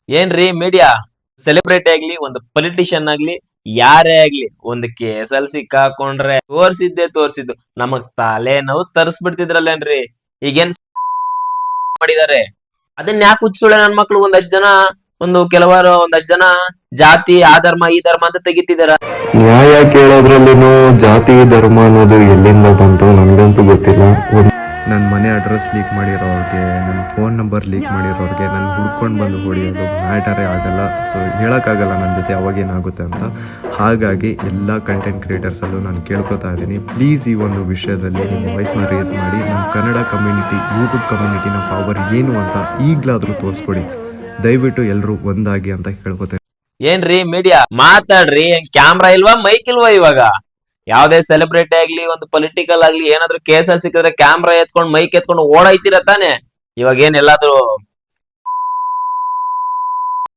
ಏನ್ರಿ media celebrity ಆಗ್ಲಿ ಒಂದು ಪೊಲಿಟಿಷಿಯನ್ ಆಗ್ಲಿ ಯಾರೇ ಆಗ್ಲಿ ಒಂದು ಕೇಸ್ ಅಲ್ಲಿ ಸಿಕ್ಕಾಕೊಂಡ್ರೆ ತೋರ್ಸಿದ್ದು ನಮಗ್ ತಲೆ ನೋವು ತರಿಸ್ಬಿಡ್ತಿದ್ರಲ್ಲೇನ್ರಿ ಈಗೇನ್ ಮಾಡಿದಾರೆ ಅದನ್ನ ಯಾಕೆ ಹುಚ್ಚುಳೆ ನನ್ ಮಕ್ಳು ಒಂದಷ್ಟು ಜನ ಒಂದಷ್ಟು ಜನ ಜಾತಿ ಆ ಧರ್ಮ ಈ ಧರ್ಮ ಅಂತ ತೆಗಿತಿದಾರ. ನ್ಯಾಯ ಕೇಳೋದ್ರಲ್ಲಿನೂ ಜಾತಿ ಧರ್ಮ ಅನ್ನೋದು ಎಲ್ಲಿಂದ ಬಂತು ನನ್ಗಂತೂ ಗೊತ್ತಿಲ್ಲ. ನನ್ನ ಮನೆ ಅಡ್ರೆಸ್ ಲೀಕ್ ಮಾಡಿರೋರಿಗೆ, ನನ್ನ ಫೋನ್ ನಂಬರ್ ಲೀಕ್ ಮಾಡಿರೋರಿಗೆ ನಾನು ಹುಡ್ಕೊಂಡು ಬಂದು ಹೊಡೆಯೋದು ಮ್ಯಾಟರೇ ಆಗಲ್ಲ. ಸೊ ಹೇಳೋಕ್ಕಾಗಲ್ಲ ನನ್ನ ಜೊತೆ ಅವಾಗೇನಾಗುತ್ತೆ ಅಂತ. ಹಾಗಾಗಿ ಎಲ್ಲ ಕಂಟೆಂಟ್ ಕ್ರಿಯೇಟರ್ಸಲ್ಲೂ ನಾನು ಕೇಳ್ಕೊತಾ ಇದ್ದೀನಿ, ಪ್ಲೀಸ್ ಈ ಒಂದು ವಿಷಯದಲ್ಲಿ ನಿಮ್ಮ ವಾಯ್ಸ್ನ ರೇಸ್ ಮಾಡಿ ನಮ್ಮ ಕನ್ನಡ ಕಮ್ಯುನಿಟಿ, ಯೂಟ್ಯೂಬ್ ಕಮ್ಯುನಿಟಿನ ಪವರ್ ಏನು ಅಂತ ಈಗಲಾದರೂ ತೋರಿಸ್ಕೊಡಿ. ದಯವಿಟ್ಟು ಎಲ್ಲರೂ ಒಂದಾಗಿ ಅಂತ ಕೇಳ್ಕೊತೇನೆ. ಏನ್ರಿ ಮೀಡಿಯಾ ಮಾತಾಡ್ರಿ, ಕ್ಯಾಮ್ರಾ ಇಲ್ವಾ ಮೈಕ್ ಇಲ್ವಾ? ಇವಾಗ ಯಾವ್ದೇ ಸೆಲೆಬ್ರಿಟಿ ಆಗ್ಲಿ ಒಂದು ಪೊಲಿಟಿಕಲ್ ಆಗ್ಲಿ ಏನಾದ್ರು ಕೇಸಲ್ಲಿ ಸಿಕ್ಕಿದ್ರೆ ಕ್ಯಾಮ್ರಾ ಎತ್ಕೊಂಡು ಮೈಕ್ ಎತ್ಕೊಂಡು ಓಡಾಯ್ತಿರ ತಾನೆ. ಇವಾಗ ಏನ್ ಎಲ್ಲಾದ್ರೂ